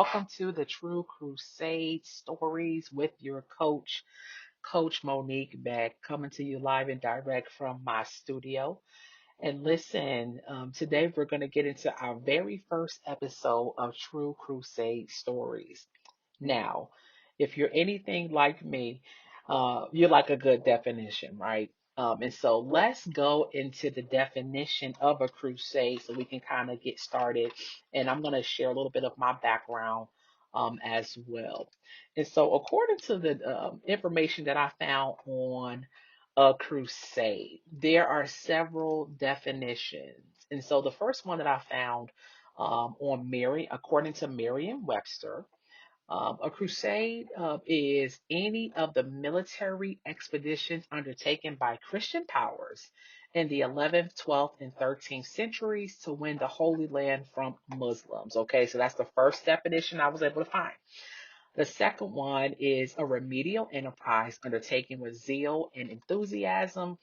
Welcome to the TRU Crusade Stories with your coach, Coach Monique Beck, coming to you live and direct from my studio. And listen, today we're going to get into our very first episode of TRU Crusade Stories. Now, if you're anything like me, you like a good definition, right? And so let's go into the definition of a crusade so we can kind of get started. And I'm going to share a little bit of my background as well. And so, according to the information that I found on a crusade, there are several definitions. And so, the first one that I found according to Merriam-Webster, a crusade is any of the military expeditions undertaken by Christian powers in the 11th, 12th, and 13th centuries to win the Holy Land from Muslims. Okay, so that's the first definition I was able to find. The second one is a remedial enterprise undertaken with zeal and enthusiasm.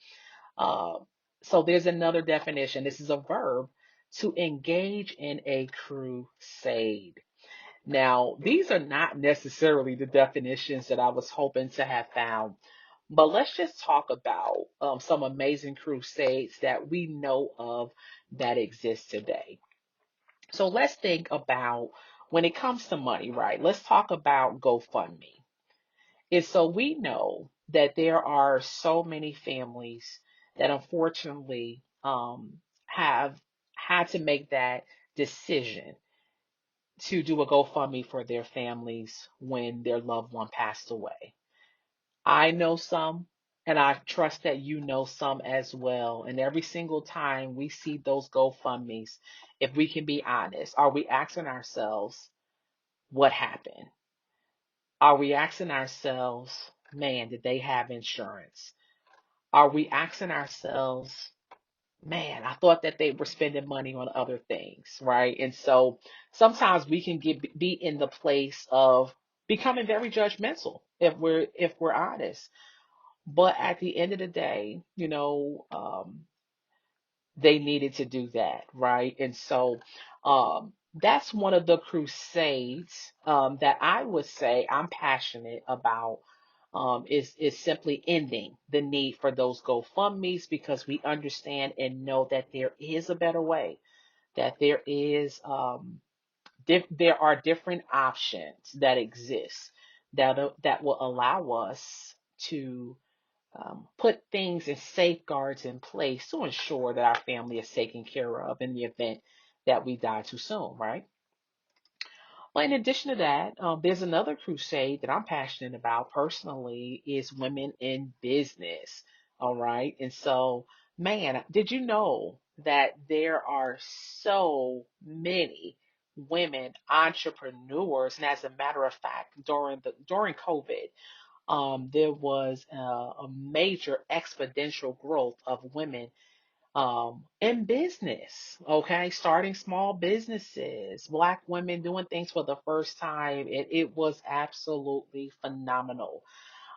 Uh, so there's another definition. This is a verb to engage in a crusade. Now, these are not necessarily the definitions that I was hoping to have found, but let's just talk about some amazing crusades that we know of that exist today. So let's think about when it comes to money, right? Let's talk about GoFundMe. And so we know that there are so many families that unfortunately have had to make that decision to do a GoFundMe for their families when their loved one passed away. I know some, and I trust that you know some as well. And every single time we see those GoFundMes, if we can be honest, are we asking ourselves what happened? Are we asking ourselves, man, did they have insurance? Are we asking ourselves, man, I thought that they were spending money on other things, right? And so sometimes we can be in the place of becoming very judgmental if we're honest. But at the end of the day, they needed to do that, right? And so that's one of the crusades that I would say I'm passionate about. Is simply ending the need for those GoFundMe's because we understand and know that there is a better way, that there are different options that exist that will allow us to put things and safeguards in place to ensure that our family is taken care of in the event that we die too soon, right? Well, in addition to that, there's another crusade that I'm passionate about personally is women in business. All right. And so, man, did you know that there are so many women entrepreneurs? And as a matter of fact, during COVID, there was a major exponential growth of women in business, okay, starting small businesses, Black women doing things for the first time. It was absolutely phenomenal.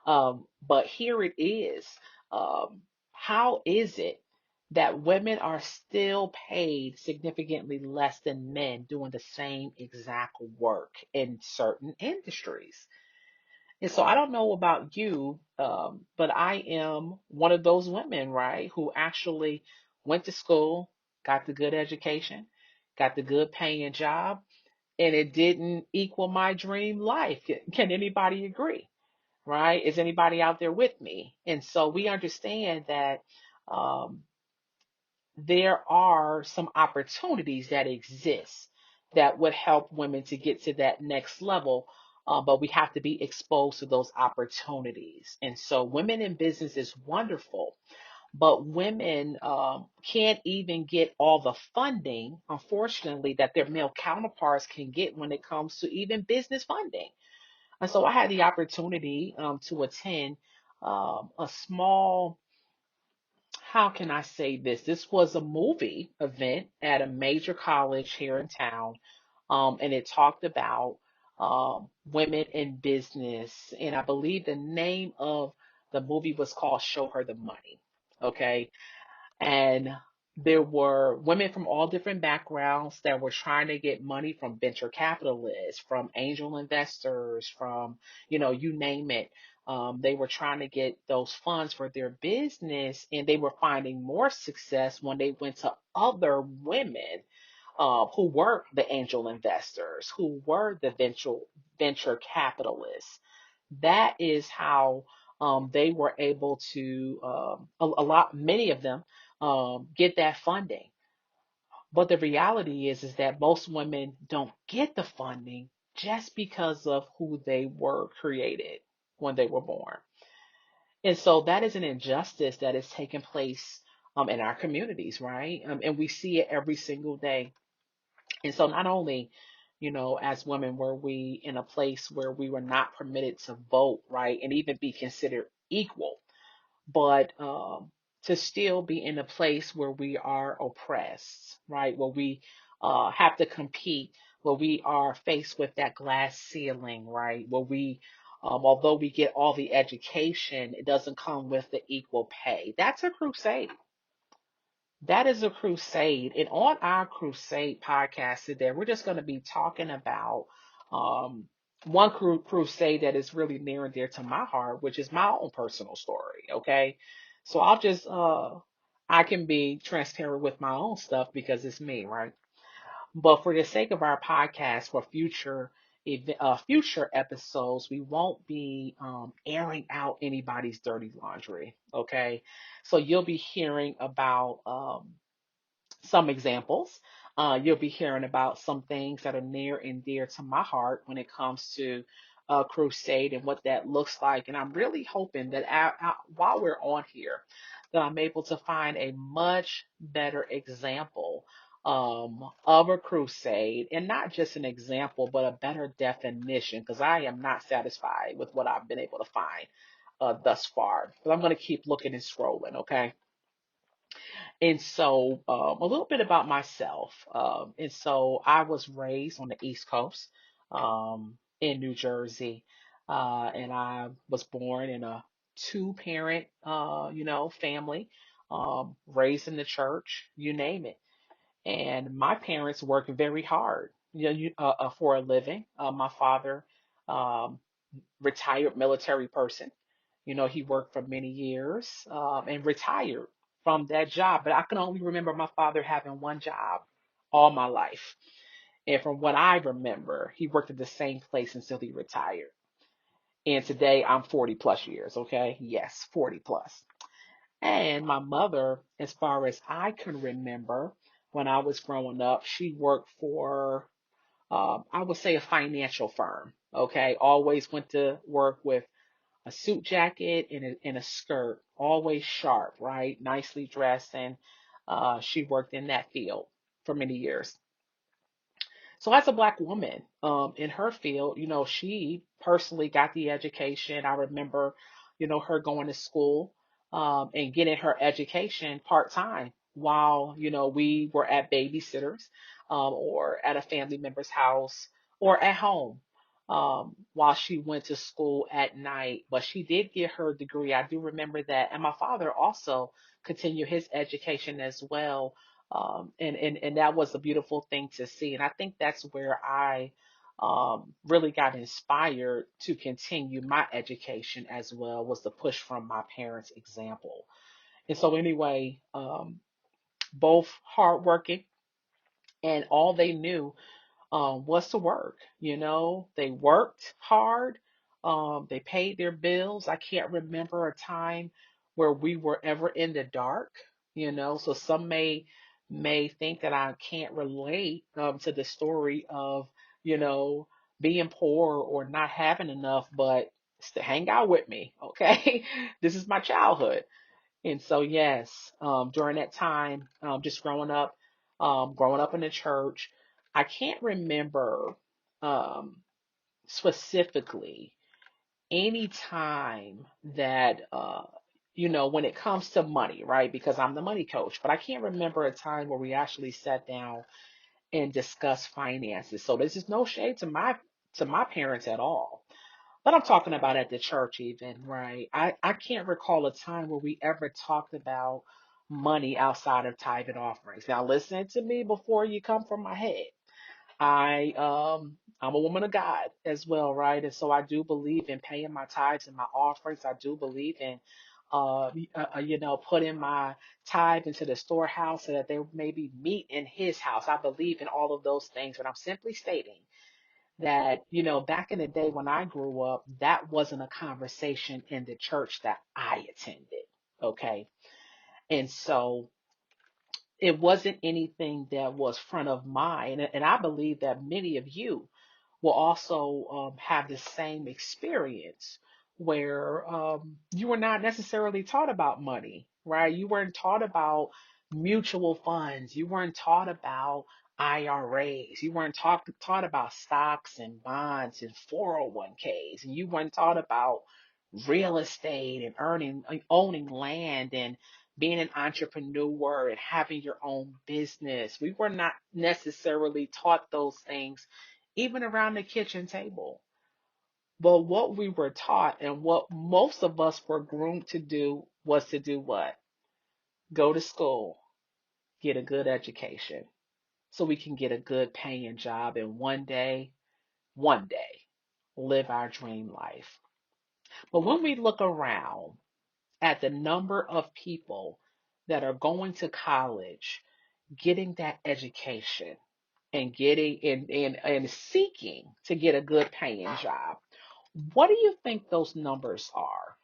But here it is. How is it that women are still paid significantly less than men doing the same exact work in certain industries? And so I don't know about you, but I am one of those women, right, who actually went to school, got the good education, got the good paying job, and it didn't equal my dream life. Can anybody agree, right? Is anybody out there with me? And so we understand that um, there are some opportunities that exist that would help women to get to that next level. But we have to be exposed to those opportunities. And so, women in business is wonderful, but women can't even get all the funding, unfortunately, that their male counterparts can get when it comes to even business funding. And so, I had the opportunity to attend a small, how can I say this? This was a movie event at a major college here in town, and it talked about women in business. And I believe the name of the movie was called Show Her the Money. Okay. And There were women from all different backgrounds that were trying to get money from venture capitalists, from angel investors, from, you name it. They were trying to get those funds for their business, and they were finding more success when they went to other women who were the angel investors, who were the venture capitalists. That is how they were able to many of them get that funding. But the reality is that most women don't get the funding just because of who they were created when they were born. And so that is an injustice that is taking place in our communities, right? And we see it every single day. And so not only, as women were we in a place where we were not permitted to vote, right, and even be considered equal, but to still be in a place where we are oppressed, right, where we have to compete, where we are faced with that glass ceiling, right, where we, although we get all the education, it doesn't come with the equal pay. That's a crusade. That is a crusade. And on our crusade podcast today, we're just going to be talking about um, one crusade that is really near and dear to my heart, which is my own personal story. Okay. So I can be transparent with my own stuff because it's me, right? But for the sake of our podcast, for future episodes, we won't be airing out anybody's dirty laundry. Okay. So you'll be hearing about some examples. You'll be hearing about some things that are near and dear to my heart when it comes to crusade and what that looks like. And I'm really hoping that while we're on here, that I'm able to find a much better example of a crusade, and not just an example, but a better definition, because I am not satisfied with what I've been able to find thus far. But I'm going to keep looking and scrolling, okay? And so, a little bit about myself. And so, I was raised on the East Coast, in New Jersey, and I was born in a two-parent, family, raised in the church, you name it. And my parents worked very hard, for a living. My father, um, retired military person. He worked for many years and retired from that job. But I can only remember my father having one job all my life. And from what I remember, he worked at the same place until he retired. And today I'm 40 plus years, okay? Yes, 40 plus. And my mother, as far as I can remember, when I was growing up, she worked for, I would say, a financial firm, okay? Always went to work with a suit jacket and a skirt, always sharp, right? Nicely dressed. And she worked in that field for many years. So as a black woman, in her field, she personally got the education. I remember, her going to school, and getting her education part time while, we were at babysitters, or at a family member's house or at home, while she went to school at night. But she did get her degree. I do remember that. And my father also continued his education as well, and that was a beautiful thing to see. And I think that's where I really got inspired to continue my education as well, was the push from my parents' example. And so anyway, both hardworking, and all they knew was to work. They worked hard. They paid their bills. I can't remember a time where we were ever in the dark. So some may think that I can't relate to the story of, you know, being poor or not having enough, but hang out with me, okay? This is my childhood. And so, yes, during that time, just growing up in the church, I can't remember um, specifically any time that, when it comes to money, right? Because I'm the money coach, but I can't remember a time where we actually sat down and discussed finances. So this is no shade to my parents at all. But I'm talking about at the church even, right? I can't recall a time where we ever talked about money outside of tithe and offerings. Now listen to me before you come from my head. I'm a woman of God as well, right? And so I do believe in paying my tithes and my offerings. I do believe in putting my tithe into the storehouse so that there may be meat in his house. I believe in all of those things, but I'm simply stating that, back in the day when I grew up, that wasn't a conversation in the church that I attended. Okay. And so it wasn't anything that was front of mind. And I believe that many of you will also have the same experience where you were not necessarily taught about money, right? You weren't taught about mutual funds. You weren't taught about IRAs. You weren't taught about stocks and bonds and 401ks. And you weren't taught about real estate and owning land and being an entrepreneur and having your own business. We were not necessarily taught those things even around the kitchen table. But what we were taught and what most of us were groomed to do was to do what? Go to school, get a good education so we can get a good paying job and one day, live our dream life. But when we look around at the number of people that are going to college, getting that education and getting and seeking to get a good paying job, what do you think those numbers are?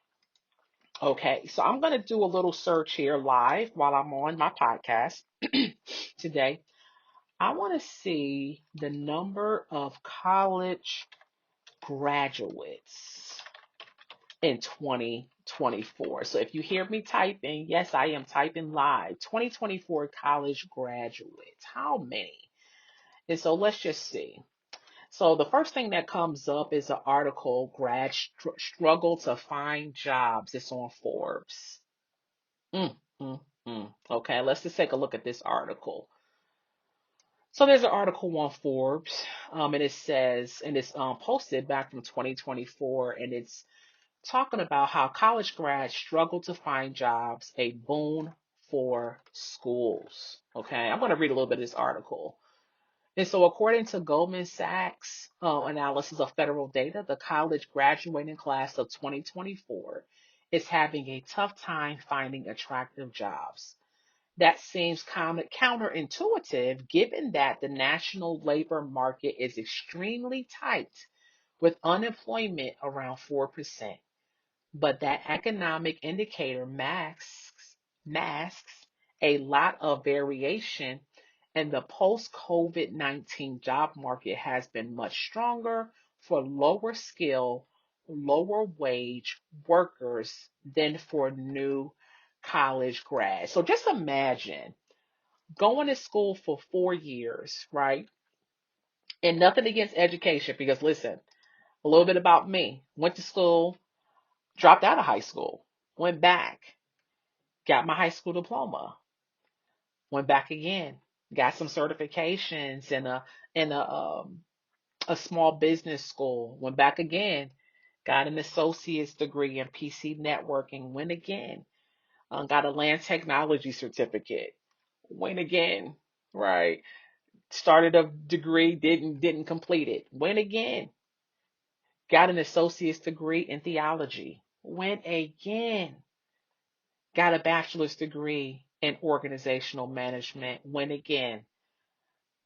Okay, so I'm going to do a little search here live while I'm on my podcast today. I want to see the number of college graduates in 2024. So if you hear me typing, yes, I am typing live. 2024 college graduates. How many? And so let's just see. So the first thing that comes up is an article, Struggle to Find Jobs. It's on Forbes. Mm, mm, Okay, let's just take a look at this article. So there's an article on Forbes, and it says, and it's posted back from 2024, and it's talking about how college grads struggle to find jobs, a boon for schools. Okay, I'm going to read a little bit of this article. And so, according to Goldman Sachs analysis of federal data, the college graduating class of 2024 is having a tough time finding attractive jobs. That seems counterintuitive given that the national labor market is extremely tight with unemployment around 4%. But that economic indicator masks a lot of variation, and the post COVID-19 job market has been much stronger for lower skill, lower wage workers than for new college grads. So just imagine going to school for 4 years, right? And nothing against education, because listen, a little bit about me. Went to school, dropped out of high school, went back, got my high school diploma, went back again, got some certifications in a small business school, went back again, got an associate's degree in PC networking, went again, got a land technology certificate, went again, right? Started a degree, didn't complete it, went again, got an associate's degree in theology, went again, got a bachelor's degree in organizational management, went again,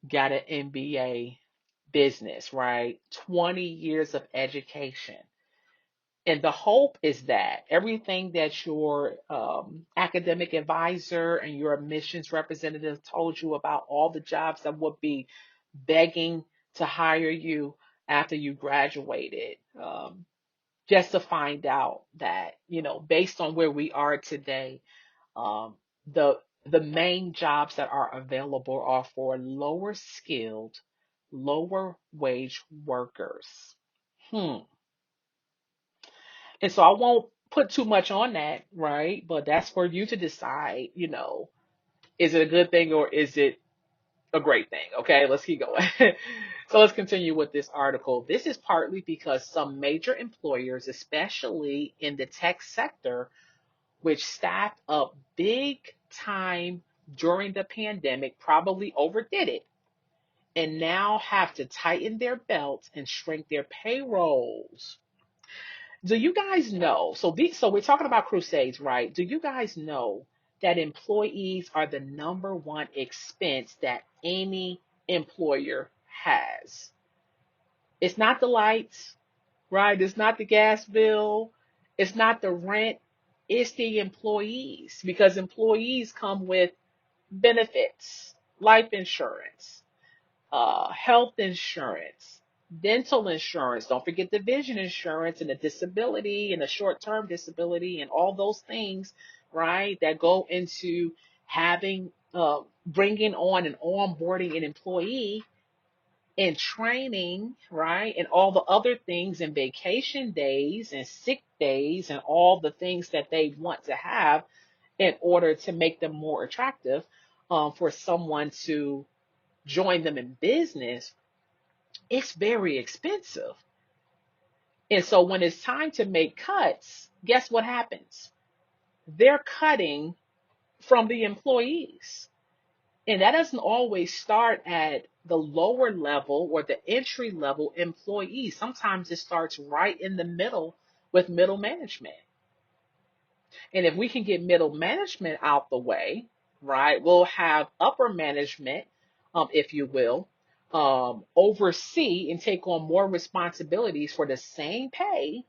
got an MBA business, right? 20 years of education. And the hope is that everything that your academic advisor and your admissions representative told you about all the jobs that would be begging to hire you after you graduated, just to find out that, based on where we are today, um, the the main jobs that are available are for lower skilled, lower wage workers. Hmm. And so I won't put too much on that, right? But that's for you to decide, is it a good thing or is it a great thing? Okay, let's keep going. So let's continue with this article. This is partly because some major employers, especially in the tech sector, which staffed up big time during the pandemic probably overdid it and now have to tighten their belts and shrink their payrolls. Do you guys know? So we're talking about crusades, right? Do you guys know that employees are the number one expense that any employer has? It's not the lights, right? It's not the gas bill. It's not the rent. It's the employees because employees come with benefits, life insurance, health insurance, dental insurance. Don't forget the vision insurance and the disability and the short-term disability and all those things, right? That go into having, bringing on and onboarding an employee and training, right? And all the other things and vacation days and sick days and all the things that they want to have in order to make them more attractive for someone to join them in business, it's very expensive. And so when it's time to make cuts, guess what happens? They're cutting from the employees. And that doesn't always start at the lower level or the entry level employees. Sometimes it starts right in the middle with middle management. And if we can get middle management out the way, right, we'll have upper management, if you will, oversee and take on more responsibilities for the same pay,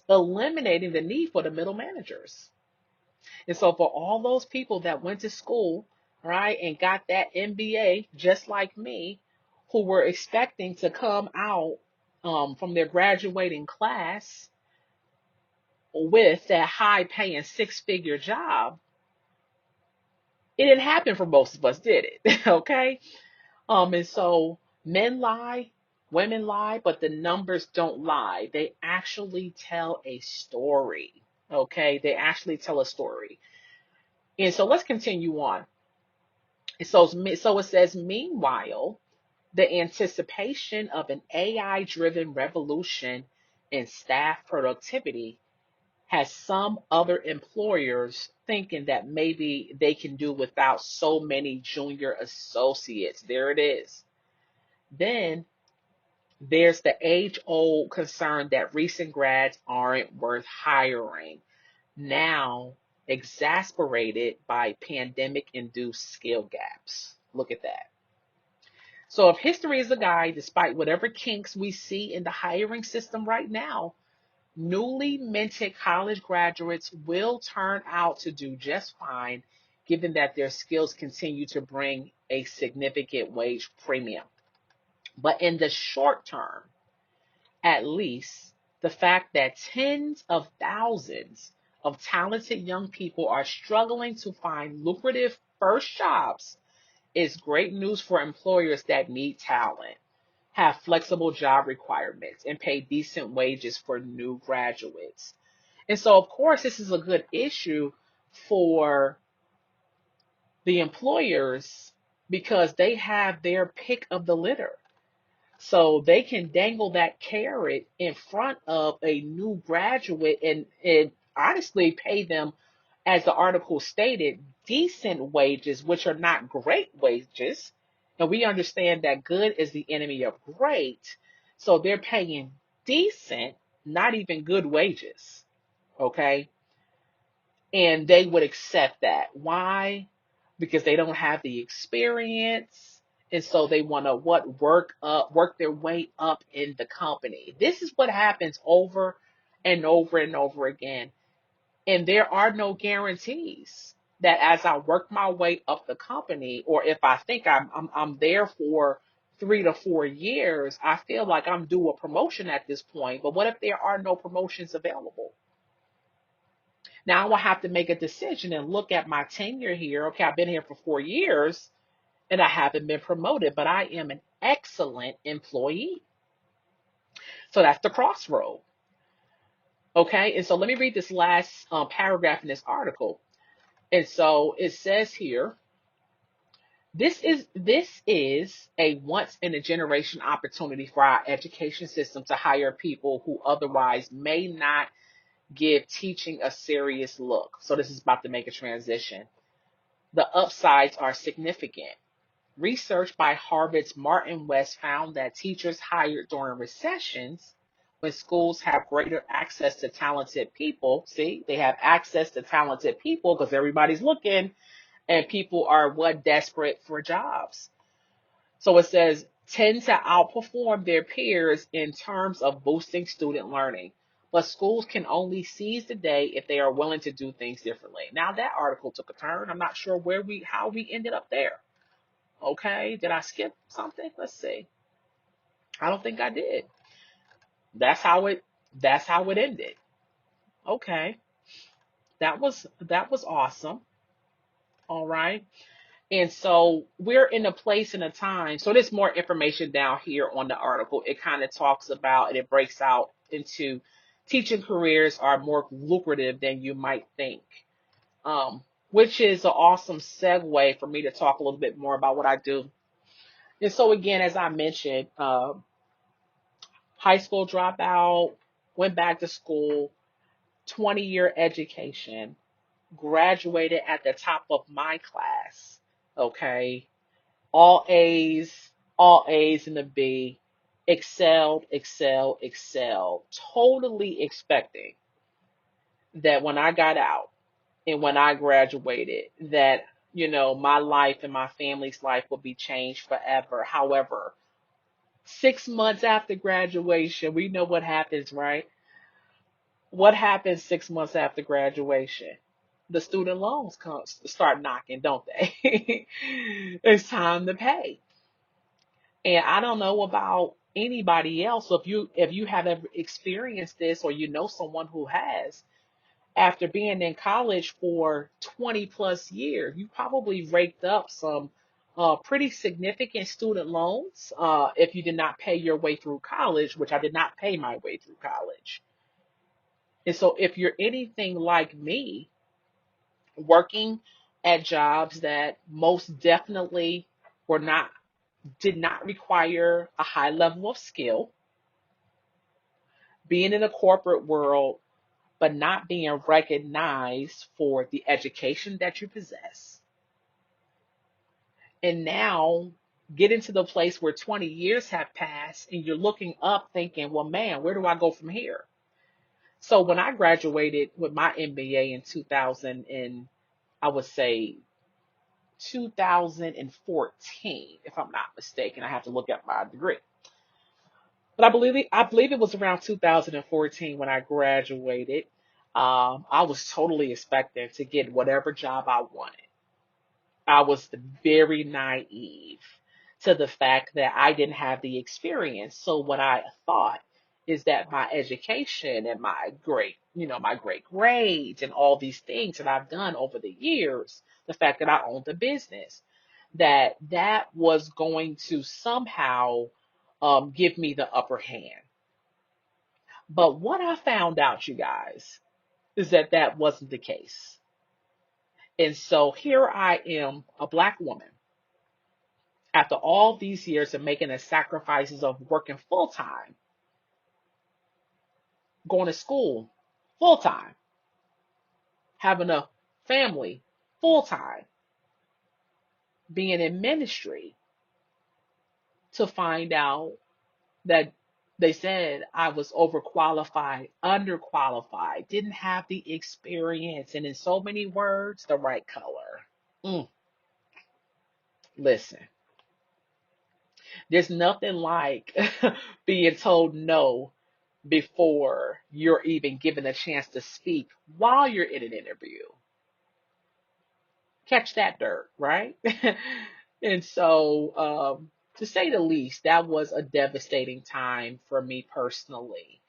eliminating the need for the middle managers. And so for all those people that went to school, right, and got that MBA just like me, who were expecting to come out from their graduating class with that high paying six-figure job, it didn't happen for most of us, did it? Okay. And so men lie, women lie, but the numbers don't lie. They actually tell a story. Okay. They actually tell a story. And so let's continue on. So it says, meanwhile, the anticipation of an AI driven revolution in staff productivity has some other employers thinking that maybe they can do without so many junior associates. There it is. Then there's the age old concern that recent grads aren't worth hiring, now exasperated by pandemic induced skill gaps. Look at that. So, if history is a guide, despite whatever kinks we see in the hiring system right now, newly minted college graduates will turn out to do just fine, given that their skills continue to bring a significant wage premium. But in the short term, at least, the fact that tens of thousands of talented young people are struggling to find lucrative first jobs is great news for employers that need talent, have flexible job requirements, and pay decent wages for new graduates. And so, of course, this is a good issue for the employers because they have their pick of the litter. So they can dangle that carrot in front of a new graduate and honestly pay them, as the article stated, decent wages, which are not great wages. And we understand that good is the enemy of great. So they're paying decent, not even good wages. Okay. And they would accept that. Why? Because they don't have the experience. And so they want to work their way up in the company. This is what happens over and over and over again. And there are no guarantees that as I work my way up the company, or if I think I'm there for 3 to 4 years, I feel like I'm due a promotion at this point. But what if there are no promotions available? Now I will have to make a decision and look at my tenure here. Okay, I've been here for 4 years and I haven't been promoted, but I am an excellent employee. So that's the crossroad. Okay, and so let me read this last paragraph in this article. And so it says here, this is a once in a generation opportunity for our education system to hire people who otherwise may not give teaching a serious look. So this is about to make a transition. the upsides are significant. Research by Harvard's Martin West found that teachers hired during recessions, when schools have greater access to talented people, see, they have access to talented people because everybody's looking and people are what desperate for jobs. So it says tend to outperform their peers in terms of boosting student learning. But schools can only seize the day if they are willing to do things differently. Now that article took a turn. I'm not sure how we ended up there. Okay, did I skip something? Let's see. I don't think I did. That's how it that's how it ended. Okay. That was awesome. All right. And so we're in a place and a time. So there's more information down here on the article. It kind of talks about and it breaks out into teaching careers are more lucrative than you might think. Which is an awesome segue for me to talk a little bit more about what I do. And so again, as I mentioned, high school dropout, went back to school, 20-year education, graduated at the top of my class. Okay. All A's in the B, excelled, excelled, excelled, totally expecting that when I got out and when I graduated, that, my life and my family's life would be changed forever. However, 6 months after graduation, we know what happens, right? What happens 6 months after graduation? The student loans start knocking, don't they? It's time to pay. And I don't know about anybody else. So if you have ever experienced this or you know someone who has, after being in college for 20 plus years, you probably raked up some pretty significant student loans if you did not pay your way through college, which I did not pay my way through college. And so if you're anything like me, working at jobs that most definitely were not did not require a high level of skill, being in the corporate world, but not being recognized for the education that you possess. And now getting to the place where 20 years have passed and you're looking up thinking, well, man, where do I go from here? So when I graduated with my MBA in 2000 and I would say 2014, if I'm not mistaken, I have to look at my degree. But I believe it was around 2014 when I graduated. I was totally expecting to get whatever job I wanted. I was very naive to the fact that I didn't have the experience. So what I thought is that my education and my great grades and all these things that I've done over the years, the fact that I owned a business, that was going to somehow give me the upper hand. But what I found out, you guys, is that that wasn't the case. And so here I am, a Black woman, after all these years of making the sacrifices of working full time, going to school full time, having a family full time, being in ministry, to find out that they said I was overqualified, underqualified, didn't have the experience, and in so many words, the right color. Mm, listen, there's nothing like being told no before you're even given a chance to speak while you're in an interview. Catch that dirt, right? And so, to say the least, that was a devastating time for me personally.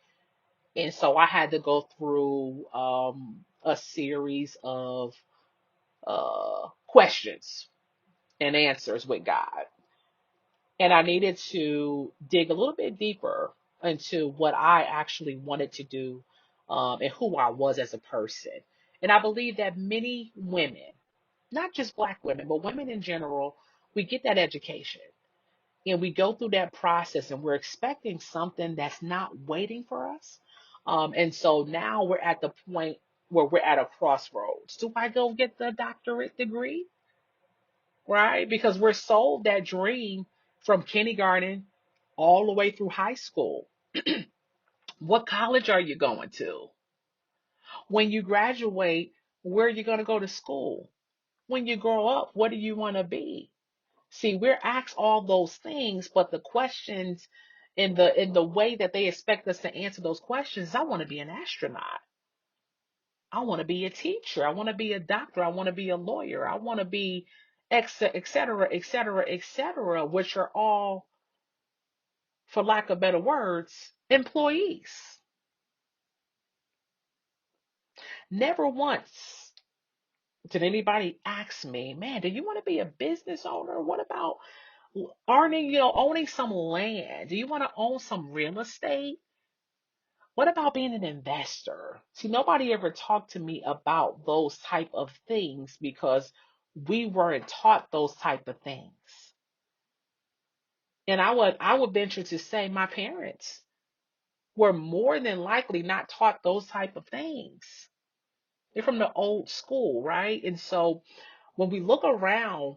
And so I had to go through a series of questions and answers with God. And I needed to dig a little bit deeper into what I actually wanted to do and who I was as a person. And I believe that many women, not just Black women, but women in general, we get that education and we go through that process and we're expecting something that's not waiting for us. And so now we're at the point where we're at a crossroads. Do I go get the doctorate degree? right? Because we're sold that dream from kindergarten all the way through high school. What college are you going to? When you graduate, where are you going to go to school? When you grow up, what do you want to be? See, we're asked all those things, but the questions in the way that they expect us to answer those questions, I want to be an astronaut. I want to be a teacher. I want to be a doctor. I want to be a lawyer. I want to be et cetera, et cetera, et cetera, which are all, for lack of better words, employees. Never once did anybody ask me, man, do you want to be a business owner? What about owning some land? Do you want to own some real estate? What about being an investor? See, nobody ever talked to me about those type of things because we weren't taught those type of things. And I would venture to say my parents were more than likely not taught those type of things. They're from the old school, right? And so when we look around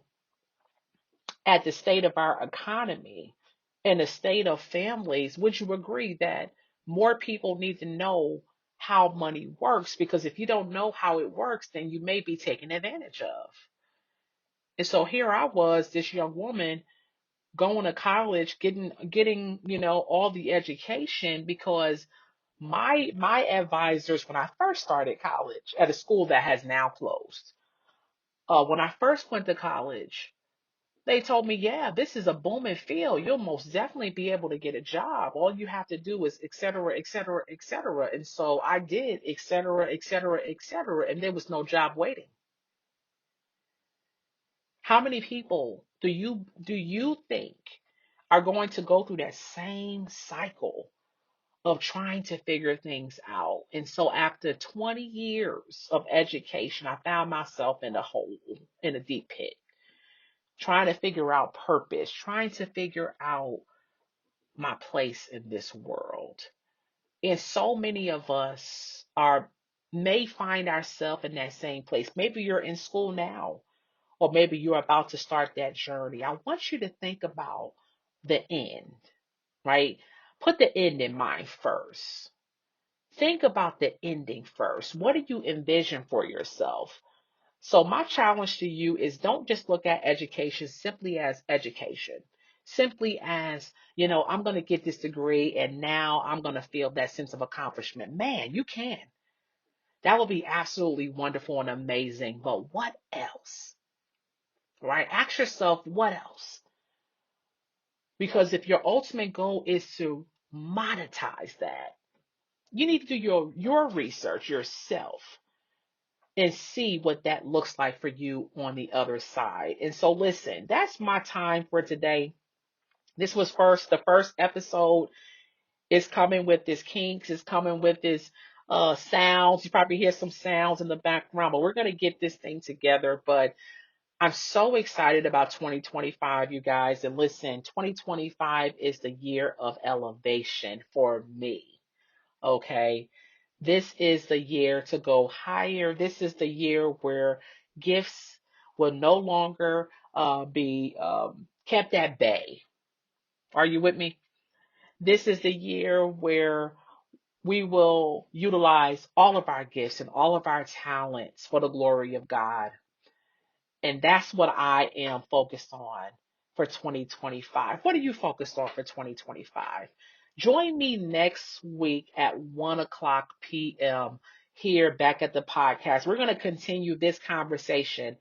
at the state of our economy and the state of families, would you agree that more people need to know how money works? Because if you don't know how it works, then you may be taken advantage of. And so here I was, this young woman going to college, getting, all the education because my advisors when I first started college at a school that has now closed, when I first went to college, they told me, yeah, this is a booming field. You'll most definitely be able to get a job. All you have to do is et cetera, et cetera, et cetera. And so I did et cetera, et cetera, et cetera. And there was no job waiting. How many people do you think are going to go through that same cycle of trying to figure things out? And so after 20 years of education, I found myself in a hole, in a deep pit, trying to figure out purpose, trying to figure out my place in this world. And so many of us are may find ourselves in that same place. Maybe you're in school now, or maybe you're about to start that journey. I want you to think about the end, right? Put the end in mind first. Think about the ending first. What do you envision for yourself? So my challenge to you is don't just look at education simply as education, simply as, I'm going to get this degree and now I'm going to feel that sense of accomplishment. Man, you can. That would be absolutely wonderful and amazing. But what else? Right? Ask yourself, what else? Because if your ultimate goal is to monetize that, you need to do your research yourself and see what that looks like for you on the other side. And so listen, that's my time for today. This was the first episode is coming with this kinks, is coming with this sounds. You probably hear some sounds in the background, but we're gonna get this thing together. But I'm so excited about 2025, you guys. And listen, 2025 is the year of elevation for me. Okay. This is the year to go higher. This is the year where gifts will no longer be kept at bay. Are you with me? This is the year where we will utilize all of our gifts and all of our talents for the glory of God. And that's what I am focused on for 2025. What are you focused on for 2025? Join me next week at 1 o'clock p.m. here back at the podcast. We're going to continue this conversation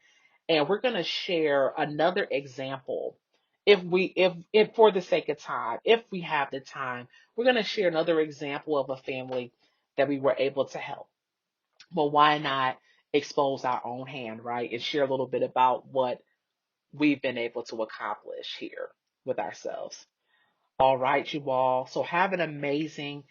and we're going to share another example. If for the sake of time, if we have the time, we're going to share another example of a family that we were able to help. Well, why not expose our own hand, right? And share a little bit about what we've been able to accomplish here with ourselves. All right, you all. So have an amazing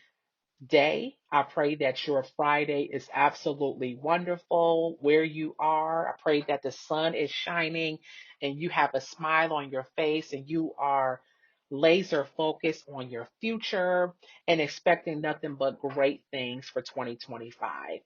day. I pray that your Friday is absolutely wonderful where you are. I pray that the sun is shining and you have a smile on your face and you are laser focused on your future and expecting nothing but great things for 2025.